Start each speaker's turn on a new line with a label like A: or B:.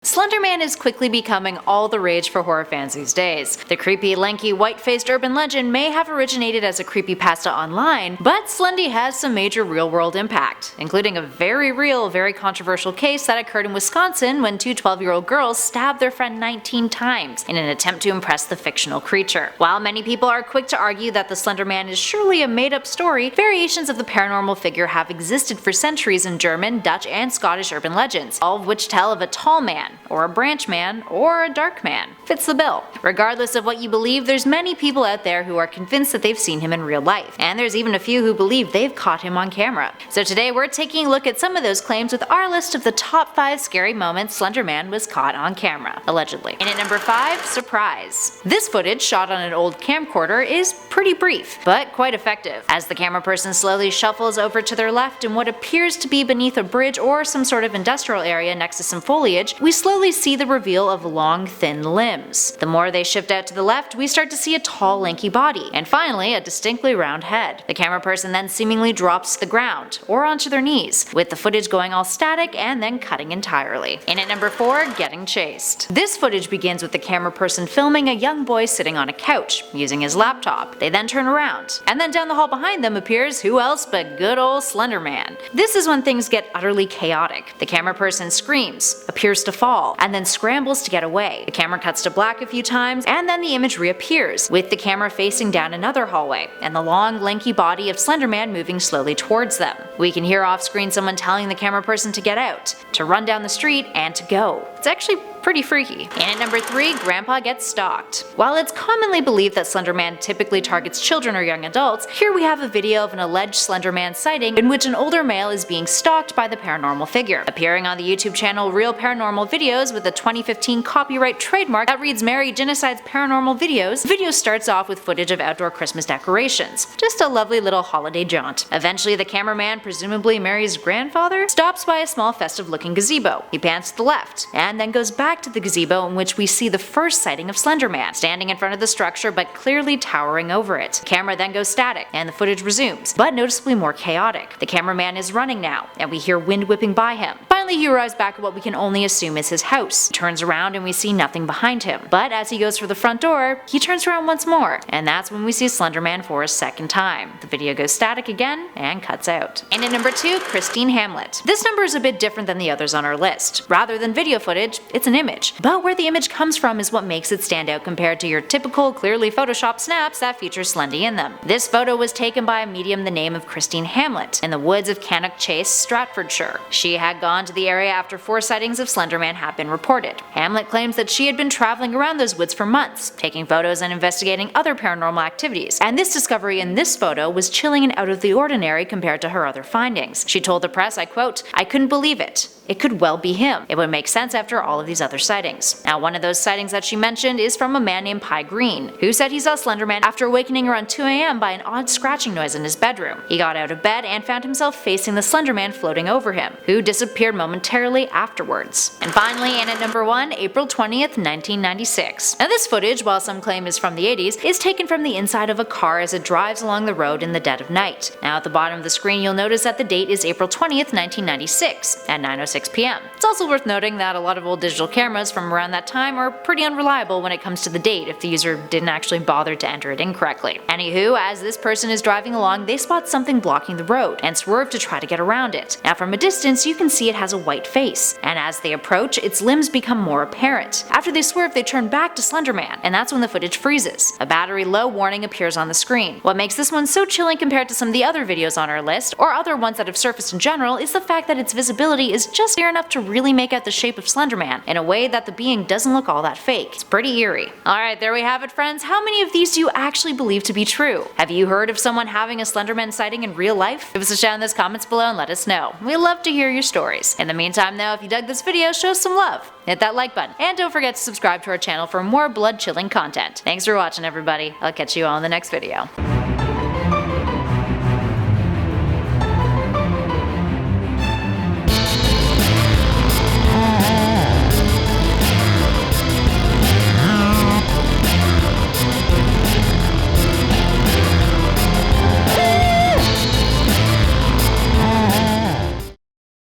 A: Slender Man is quickly becoming all the rage for horror fans these days. The creepy, lanky, white-faced urban legend may have originated as a creepypasta online, but Slendy has some major real-world impact, including a very real, very controversial case that occurred in Wisconsin when two 12-year-old girls stabbed their friend 19 times in an attempt to impress the fictional creature. While many people are quick to argue that the Slender Man is surely a made-up story, variations of the paranormal figure have existed for centuries in German, Dutch, and Scottish urban legends, all of which tell of a tall man, or a branch man, or a dark man. Fits the bill. Regardless of what you believe, there's many people out there who are convinced that they've seen him in real life, and there's even a few who believe they've caught him on camera. So today we're taking a look at some of those claims with our list of the top 5 scary moments Slender Man was caught on camera, allegedly. And at number 5, surprise. This footage, shot on an old camcorder, is pretty brief, but quite effective, as the camera person slowly shuffles over to their left in what appears to be beneath a bridge or some sort of industrial area next to some foliage. We slowly see the reveal of long, thin limbs. The more they shift out to the left, we start to see a tall, lanky body, and finally a distinctly round head. The camera person then seemingly drops to the ground, or onto their knees, with the footage going all static and then cutting entirely. And at number 4, getting chased. This footage begins with the camera person filming a young boy sitting on a couch, using his laptop. They then turn around, and then down the hall behind them appears who else but good old Slender Man. This is when things get utterly chaotic. The camera person screams, appears to fall, and then scrambles to get away. The camera cuts to black a few times, and then the image reappears, with the camera facing down another hallway, and the long, lanky body of Slender Man moving slowly towards them. We can hear off screen someone telling the camera person to get out, to run down the street, and to go. It's actually pretty freaky. And at number 3, Grandpa gets stalked. While it's commonly believed that Slender Man typically targets children or young adults, here we have a video of an alleged Slender Man sighting in which an older male is being stalked by the paranormal figure. Appearing on the YouTube channel Real Paranormal Videos with a 2015 copyright trademark that reads Mary Genocide's Paranormal Videos, the video starts off with footage of outdoor Christmas decorations. Just a lovely little holiday jaunt. Eventually the cameraman, presumably Mary's grandfather, stops by a small festive-looking gazebo. He pans to the left, and then goes back to the gazebo in which we see the first sighting of Slender Man, standing in front of the structure but clearly towering over it. The camera then goes static, and the footage resumes, but noticeably more chaotic. The cameraman is running now, and we hear wind whipping by him. Finally he arrives back at what we can only assume is his house. He turns around and we see nothing behind him, but as he goes for the front door, he turns around once more, and that's when we see Slender Man for a second time. The video goes static again, and cuts out. And at number 2, Christine Hamlet. This number is a bit different than the others on our list. Rather than video footage, it's an image. But where the image comes from is what makes it stand out compared to your typical, clearly photoshopped snaps that feature Slendy in them. This photo was taken by a medium the name of Christine Hamlet in the woods of Cannock Chase, Stratfordshire. She had gone to the area after 4 sightings of Slender Man had been reported. Hamlet claims that she had been traveling around those woods for months, taking photos and investigating other paranormal activities, and this discovery in this photo was chilling and out of the ordinary compared to her other findings. She told the press, I quote, "I couldn't believe it. It could well be him. It would make sense after all of these other sightings." Now, one of those sightings that she mentioned is from a man named Pi Green, who said he saw Slender Man after awakening around 2 a.m. by an odd scratching noise in his bedroom. He got out of bed and found himself facing the Slender Man floating over him, who disappeared momentarily afterwards. And finally, and at number 1, April 20th, 1996. Now this footage, while some claim is from the 80s, is taken from the inside of a car as it drives along the road in the dead of night. Now at the bottom of the screen you'll notice that the date is April 20th, 1996 at 9:06 p.m. It's also worth noting that a lot of old digital cameras from around that time are pretty unreliable when it comes to the date if the user didn't actually bother to enter it incorrectly. Anywho, as this person is driving along, they spot something blocking the road and swerve to try to get around it. Now from a distance you can see it has a white face, and as they approach, its limbs become more apparent. After they swerve, they turn back to Slender Man, and that's when the footage freezes. A battery low warning appears on the screen. What makes this one so chilling compared to some of the other videos on our list, or other ones that have surfaced in general, is the fact that its visibility is just clear enough to really make out the shape of Slender Man in a way that the being doesn't look all that fake. It's pretty eerie. Alright, there we have it friends. How many of these do you actually believe to be true? Have you heard of someone having a Slender Man sighting in real life? Give us a shout in those comments below and let us know. We love to hear your stories. In the meantime though, if you dug this video, show some love. Hit that like button, and don't forget to subscribe to our channel for more blood-chilling content. Thanks for watching everybody. I'll catch you all in the next video.